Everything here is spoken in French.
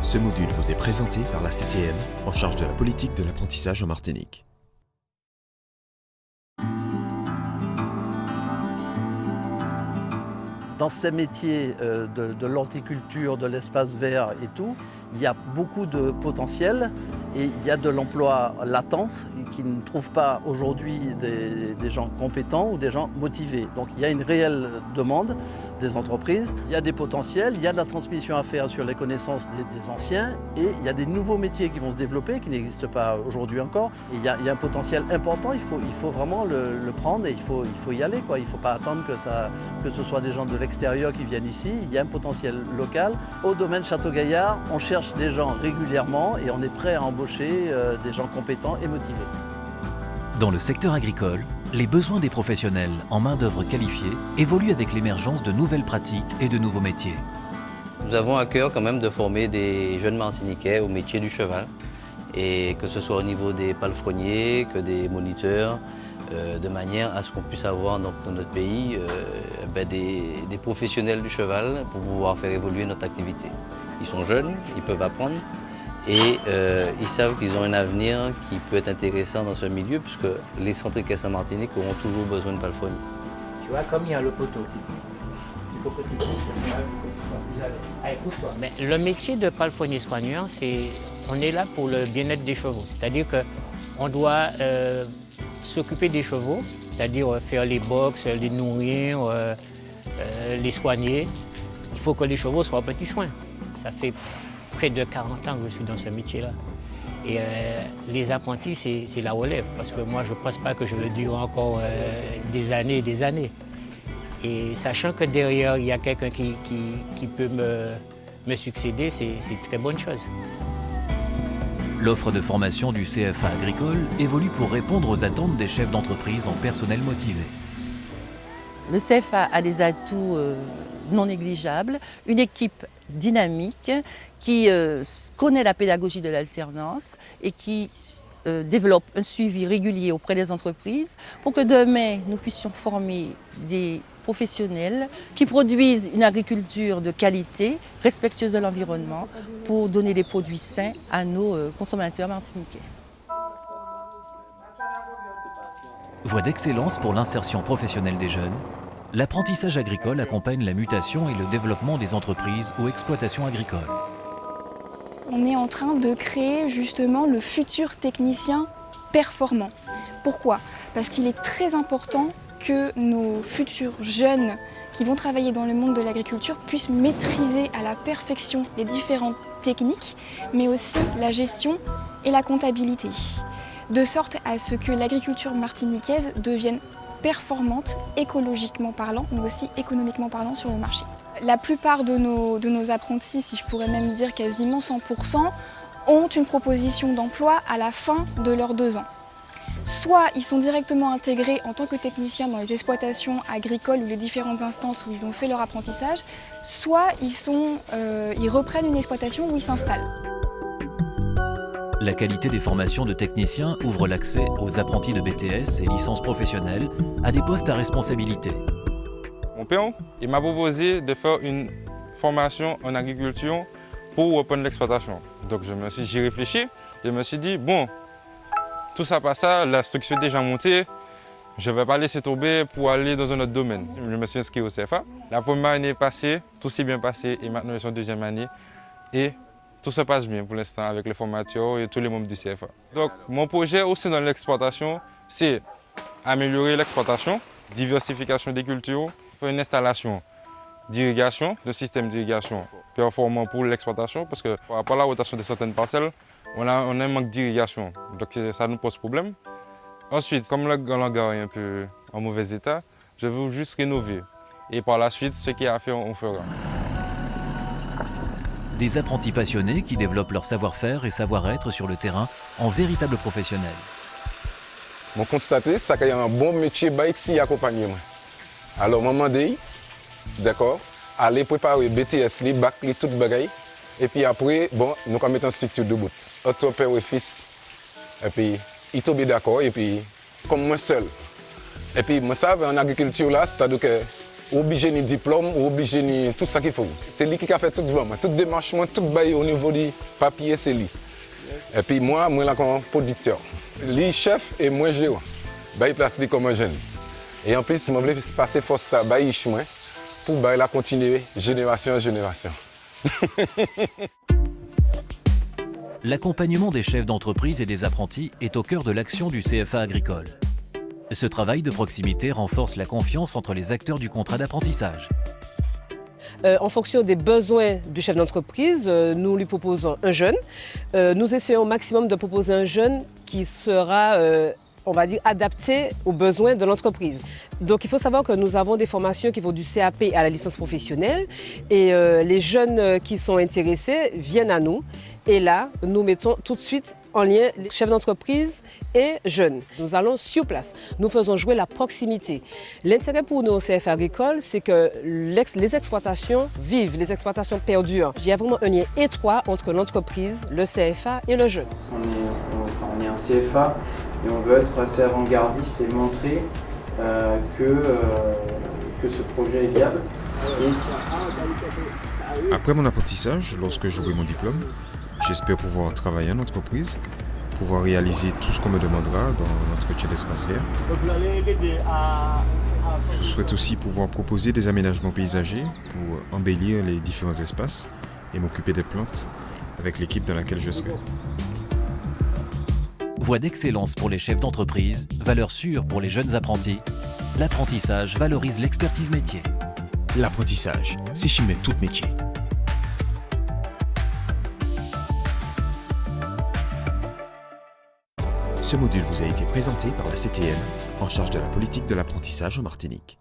Ce module vous est présenté par la CTM, en charge de la politique de l'apprentissage en Martinique. Dans ces métiers de l'horticulture, de l'espace vert et tout, il y a beaucoup de potentiel et il y a de l'emploi latent qui ne trouve pas aujourd'hui des gens compétents ou des gens motivés. Donc il y a une réelle demande des entreprises, il y a des potentiels, il y a de la transmission à faire sur les connaissances des anciens et il y a des nouveaux métiers qui vont se développer, qui n'existent pas aujourd'hui encore. Et il y a un potentiel important, il faut vraiment le prendre et il faut y aller, quoi. Il ne faut pas attendre que ce soit des gens de l'extérieur qui viennent ici, il y a un potentiel local. Au domaine Château-Gaillard, on cherche des gens régulièrement et on est prêt à embaucher des gens compétents et motivés. Dans le secteur agricole, les besoins des professionnels en main-d'œuvre qualifiée évoluent avec l'émergence de nouvelles pratiques et de nouveaux métiers. Nous avons à cœur quand même de former des jeunes Martiniquais au métier du cheval, et que ce soit au niveau des palefreniers, que des moniteurs, de manière à ce qu'on puisse avoir dans notre pays des professionnels du cheval pour pouvoir faire évoluer notre activité. Ils sont jeunes, ils peuvent apprendre et ils savent qu'ils ont un avenir qui peut être intéressant dans ce milieu puisque les centres équestres en Martinique auront toujours besoin de palefreniers. Tu vois, comme il y a le poteau, il faut que tu pousses, que tu sois plus à l'aise. Allez, pousse-toi. Mais le métier de palefrenier soigneur, on est là pour le bien-être des chevaux. C'est-à-dire qu'on doit s'occuper des chevaux, c'est-à-dire faire les box, les nourrir, les soigner. Il faut que les chevaux soient en petits soins. Ça fait près de 40 ans que je suis dans ce métier-là. Et les apprentis, c'est la relève, parce que moi, je ne pense pas que je vais durer encore des années et des années. Et sachant que derrière, il y a quelqu'un qui peut me succéder, c'est une très bonne chose. L'offre de formation du CFA agricole évolue pour répondre aux attentes des chefs d'entreprise en personnel motivé. Le CFA a des atouts non négligeables, une équipe dynamique qui connaît la pédagogie de l'alternance et qui développe un suivi régulier auprès des entreprises pour que demain nous puissions former des professionnels qui produisent une agriculture de qualité, respectueuse de l'environnement, pour donner des produits sains à nos consommateurs martiniquais. Voie d'excellence pour l'insertion professionnelle des jeunes, l'apprentissage agricole accompagne la mutation et le développement des entreprises ou exploitations agricoles. On est en train de créer justement le futur technicien performant. Pourquoi ? Parce qu'il est très important que nos futurs jeunes qui vont travailler dans le monde de l'agriculture puissent maîtriser à la perfection les différentes techniques, mais aussi la gestion et la comptabilité, de sorte à ce que l'agriculture martiniquaise devienne performante, écologiquement parlant, mais aussi économiquement parlant sur le marché. La plupart de nos apprentis, si je pourrais même dire quasiment 100%, ont une proposition d'emploi à la fin de leurs 2 ans. Soit ils sont directement intégrés en tant que techniciens dans les exploitations agricoles ou les différentes instances où ils ont fait leur apprentissage, soit ils reprennent une exploitation où ils s'installent. La qualité des formations de techniciens ouvre l'accès aux apprentis de BTS et licences professionnelles à des postes à responsabilité. Mon père, il m'a proposé de faire une formation en agriculture pour reprendre l'exploitation. Donc j'y réfléchi, je me suis dit, bon, tout ça par ça, la structure est déjà montée, je ne vais pas laisser tomber pour aller dans un autre domaine. Je me suis inscrit au CFA. La première année est passée, tout s'est bien passé et maintenant je suis en 2e année. Et tout se passe bien pour l'instant avec les formateurs et tous les membres du CFA. Donc mon projet aussi dans l'exploitation, c'est améliorer l'exploitation, diversification des cultures, faire une installation d'irrigation, de système d'irrigation performant pour l'exploitation parce que par rapport à la rotation de certaines parcelles, on a un manque d'irrigation, donc ça nous pose problème. Ensuite, comme le hangar est un peu en mauvais état, je veux juste rénover. Et par la suite, ce qu'il y a à faire, on fera. Des apprentis passionnés qui développent leur savoir-faire et savoir-être sur le terrain en véritables professionnels. Je constate qu'il y a un bon métier ici accompagnement. Alors, maman dit, d'accord, aller préparer BTS, les bacs, les toutes bagailles. Et puis après, bon, nous allons mettre en structure de bout. Autre père et fils. Et puis, ils tombent d'accord. Et puis, comme moi seul. Et puis, moi, ça, en agriculture, là, c'est-à-dire que obligé de diplôme, obligé de tout ça qu'il faut. C'est lui qui a fait tout le monde, toute démarche, tout bail au niveau du papier, c'est lui. Et puis moi, je suis comme producteur. Lui chef et moi gérant. Il place lui comme un jeune. Et en plus, je voulais passer force à chemin pour la continuer génération en génération. L'accompagnement des chefs d'entreprise et des apprentis est au cœur de l'action du CFA agricole. Ce travail de proximité renforce la confiance entre les acteurs du contrat d'apprentissage. En fonction des besoins du chef d'entreprise, nous lui proposons un jeune. Nous essayons au maximum de proposer un jeune qui sera, on va dire, adapté aux besoins de l'entreprise. Donc il faut savoir que nous avons des formations qui vont du CAP à la licence professionnelle et les jeunes qui sont intéressés viennent à nous. Et là, nous mettons tout de suite en lien les chefs d'entreprise et jeunes. Nous allons sur place. Nous faisons jouer la proximité. L'intérêt pour nous au CFA agricole, c'est que les exploitations vivent, les exploitations perdurent. Il y a vraiment un lien étroit entre l'entreprise, le CFA et le jeune. On est un CFA et on veut être assez avant-gardiste et montrer que ce projet est viable. Après mon apprentissage, lorsque j'aurai mon diplôme, j'espère pouvoir travailler en entreprise, pouvoir réaliser tout ce qu'on me demandera dans l'entretien d'espace vert. Je souhaite aussi pouvoir proposer des aménagements paysagers pour embellir les différents espaces et m'occuper des plantes avec l'équipe dans laquelle je serai. Voie d'excellence pour les chefs d'entreprise, valeur sûre pour les jeunes apprentis, l'apprentissage valorise l'expertise métier. L'apprentissage, c'est chimer tout métier. Ce module vous a été présenté par la CTM, en charge de la politique de l'apprentissage en Martinique.